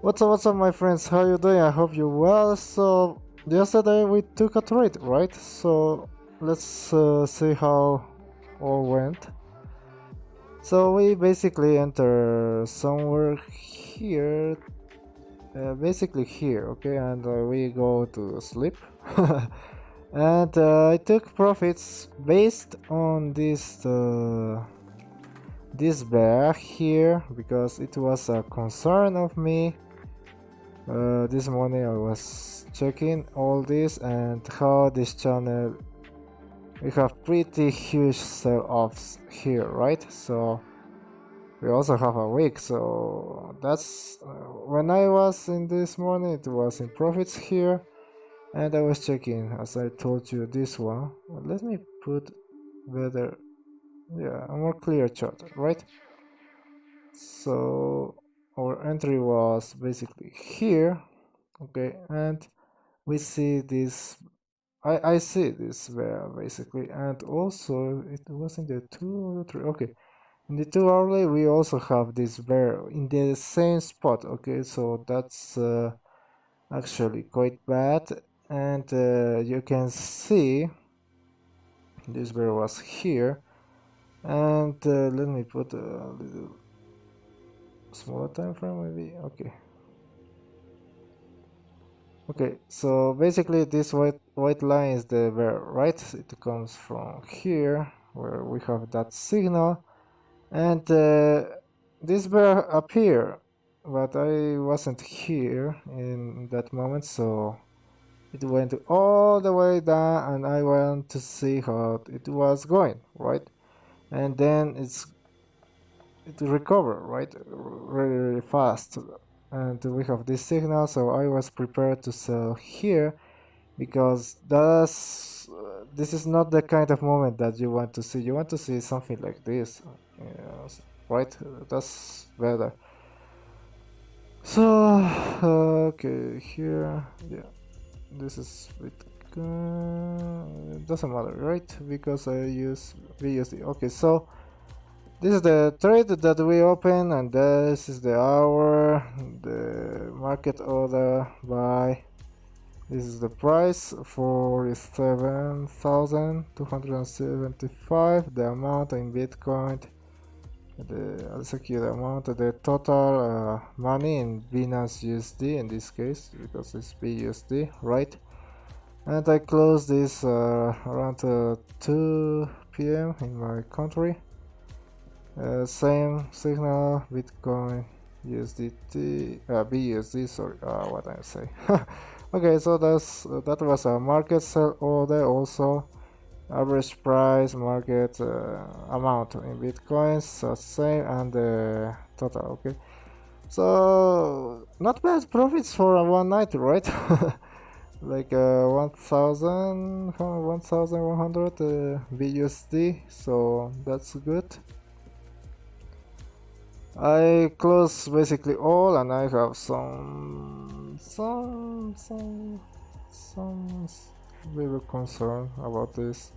What's up, my friends? How you doing? I hope you're well. So yesterday we took a trade, right? So let's see how all went. So we basically enter somewhere here, basically here, okay, and we go to sleep. And I took profits based on this bear here because it was a concern of me. This morning I was checking all this and how this channel we have pretty huge sell-offs here, right? So we also have a week, so that's when I was in this morning it was in profits here, and I was checking as I told you this one. Let me put better, yeah, a more clear chart, right? So our entry was basically here, okay, and we see this. I see this where basically, and also it was in the 2 or 3. Okay, in the 2 hourly we also have this bear in the same spot. Okay, so that's actually quite bad, and you can see this bear was here, and let me put a little smaller time frame maybe. Okay, so basically this white line is the bear, right? It comes from here where we have that signal, and this bear appear, but I wasn't here in that moment, so it went all the way down, and I went to see how it was going, right? And then it recovered, right, really, really fast, and we have this signal, so I was prepared to sell here because this is not the kind of moment that you want to see. You want to see something like this, right? That's better. So okay, here, yeah, this is it doesn't matter, right? Because I use BUSD. Okay, so this is the trade that we open, and this is the hour, the market order buy. This is the price for 7,275. The amount in Bitcoin, the execute amount, the total money in Binance USD in this case because it's BUSD, right? And I close this around 2 p.m. in my country. Same signal, Bitcoin, USDT, BUSD. Sorry, what I'm saying. Okay, so that was a market sell order. Also, average price, market amount in bitcoins, so same, and the total. Okay, so not bad profits for a one night, right? Like 1,100 BUSD, so that's good. I close basically all, and I have some little concern about this.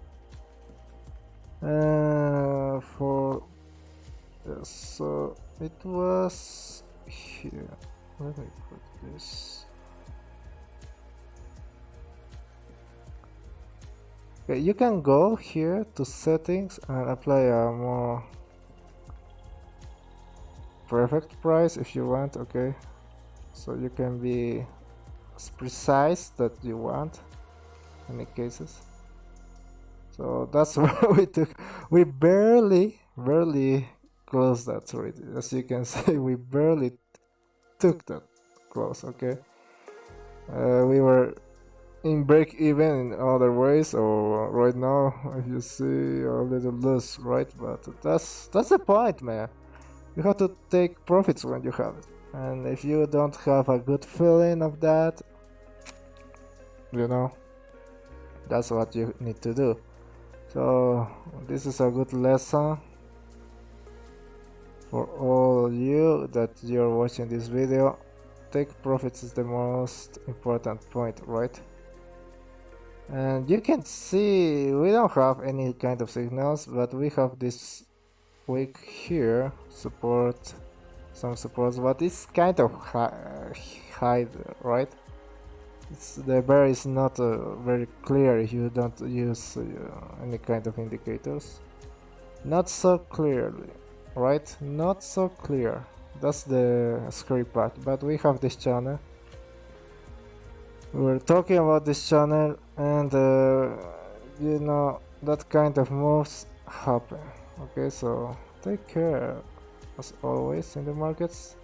For yes, so it was here. Let me put this. Okay, you can go here to settings and apply a more perfect price if you want. Okay, so you can be as precise that you want in many cases. So that's what we took. We barely closed that trade. As you can see, we barely took that close. Okay, we were in break even in other ways, or right now if you see a little loose, right? But that's the point, man. You have to take profits when you have it, and if you don't have a good feeling of that, you know, that's what you need to do. So this is a good lesson for all you that you're watching this video. Take profits is the most important point, right? And you can see we don't have any kind of signals, but we have this wick here, support some supports, but it's kind of high, right? The bear is not very clear if you don't use any kind of indicators. Not so clearly, right? Not so clear. That's the scary part. But we have this channel. We're talking about this channel, and you know that kind of moves happen. Okay, so take care as always in the markets.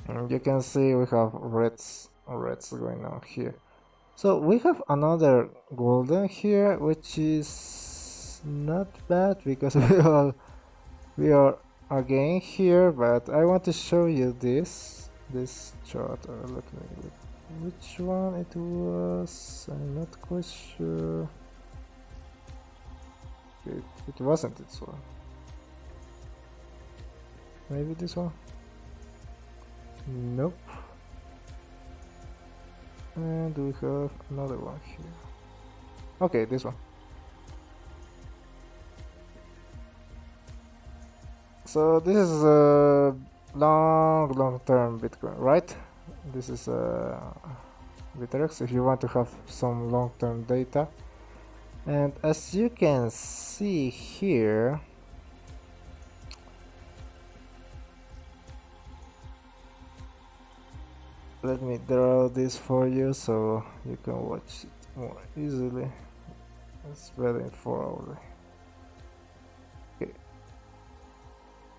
And you can see we have reds going on here. So we have another golden here, which is not bad because we are again here. But I want to show you this chart. Let me look which one it was. I'm not quite sure. It wasn't this one. Maybe this one. Nope. And we have another one here. Okay, this one. So this is a long-term Bitcoin, right? This is bitmex if you want to have some long-term data. And as you can see here, let me draw this for you so you can watch it more easily. It's better in 4 hours. Okay.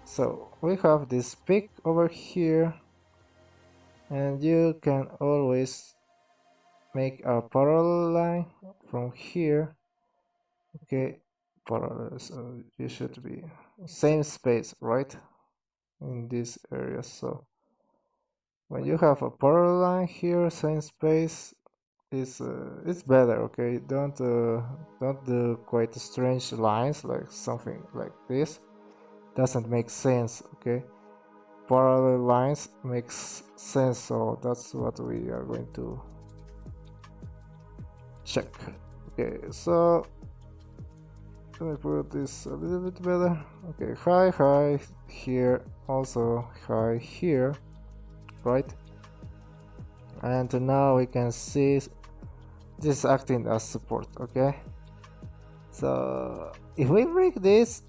So we have this peak over here, and you can always make a parallel line from here. Okay, parallel, so you should be same space, right, in this area. So when you have a parallel line here, same space, it's better. Okay, don't do quite strange lines like something like this. Doesn't make sense. Okay, parallel lines makes sense, so that's what we are going to check. Okay, so let me put this a little bit better. Okay, high here, also high here, right? And now we can see this is acting as support. Okay, so if we break this,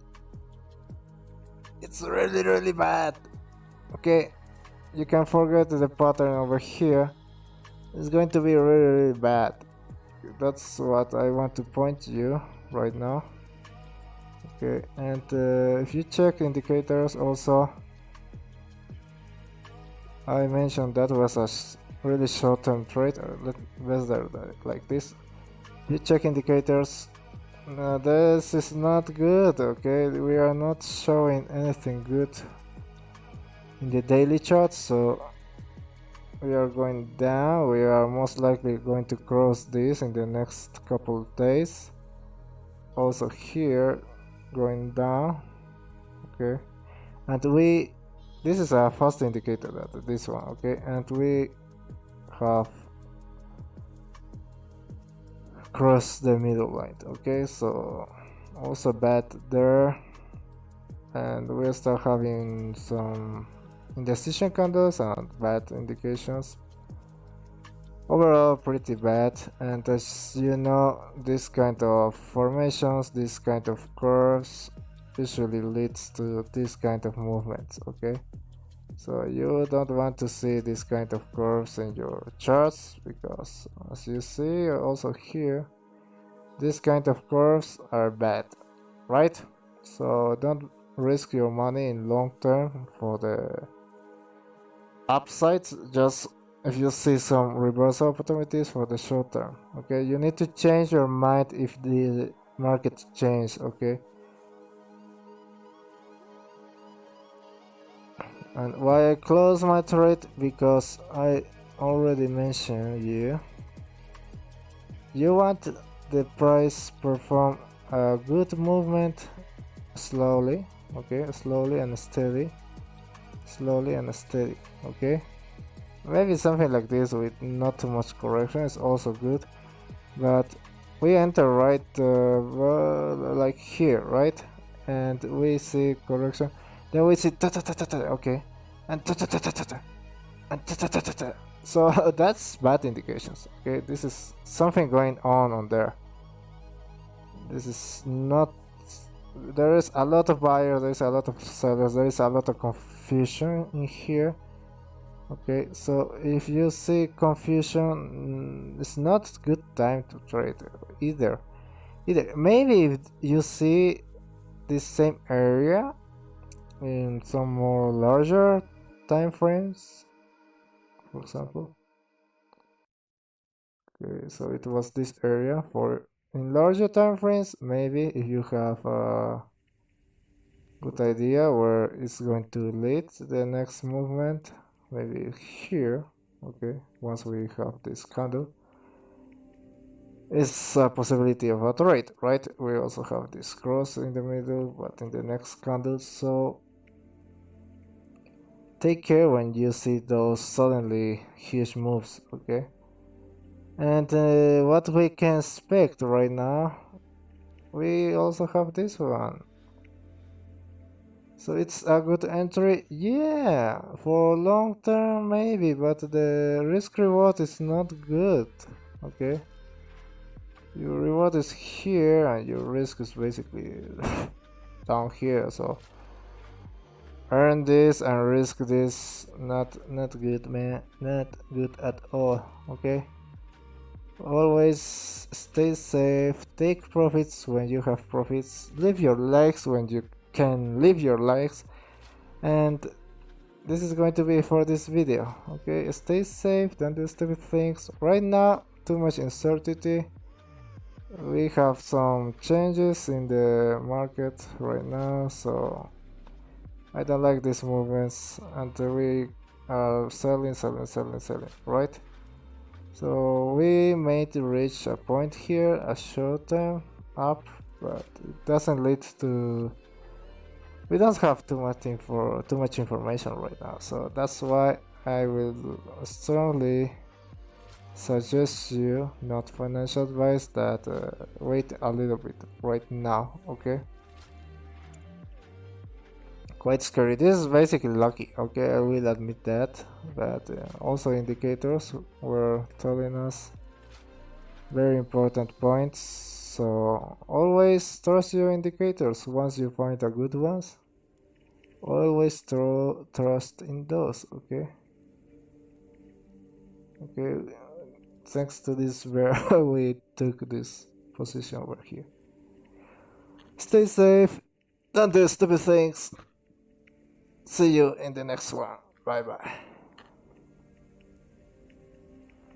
it's really bad. Okay, you can forget the pattern over here. It's going to be really bad. That's what I want to point to you right now. Okay, and if you check indicators also, I mentioned that was a really short-term trade. Let's do like this. If you check indicators, this is not good. Okay, we are not showing anything good in the daily chart, so we are going down. We are most likely going to cross this in the next couple of days. Also here, going down. Okay, and this is a fast indicator, that this one. Okay, and we have crossed the middle line. Okay, so also bad there, and we'll start having some indecision candles and bad indications. Overall pretty bad, and as you know, this kind of formations, this kind of curves usually leads to this kind of movements. Okay, so you don't want to see this kind of curves in your charts, because as you see also here, this kind of curves are bad, right? So don't risk your money in long term for the upsides, just if you see some reversal opportunities for the short term. Okay, you need to change your mind if the market change. Okay, and why I close my trade, because I already mentioned you want the price perform a good movement slowly. Okay, slowly and steady. Okay, maybe something like this with not too much correction is also good, but we enter right like here, right, and we see correction. Then we see ta ta ta ta ta. Okay, and ta ta ta ta ta ta, and ta ta ta ta ta. So that's bad indications. Okay, this is something going on there. This is not. There is a lot of buyers. There is a lot of sellers. There is a lot of confusion in here. Okay, so if you see confusion, it's not good time to trade either. Maybe if you see this same area in some more larger time frames, for example. Okay, so it was this area for in larger time frames. Maybe if you have a good idea where it's going to lead the next movement, maybe here. Okay, once we have this candle, it's a possibility of a trade, right? We also have this cross in the middle, but in the next candle. So take care when you see those suddenly huge moves, okay? And what we can expect right now, we also have this one. So it's a good entry, yeah, for long term maybe, but the risk reward is not good, okay? Your reward is here and your risk is basically down here, so earn this and risk this, not good, man, not good at all, okay? Always stay safe, take profits when you have profits, leave your likes when you can leave your likes, and this is going to be for this video, okay? Stay safe, don't do stupid things. Right now, too much uncertainty. We have some changes in the market right now, so I don't like these movements until we are selling, right? So we may reach a point here, a short term up, but it doesn't lead to. We don't have too much information right now, so that's why I will strongly suggest you, not financial advice, that wait a little bit right now, okay? Quite scary. This is basically lucky, okay? I will admit that, but also indicators were telling us very important points. So always trust your indicators. Once you find a good ones, always trust in those, okay? Okay, thanks to this where we took this position over here. Stay safe, don't do stupid things. See you in the next one. Bye bye.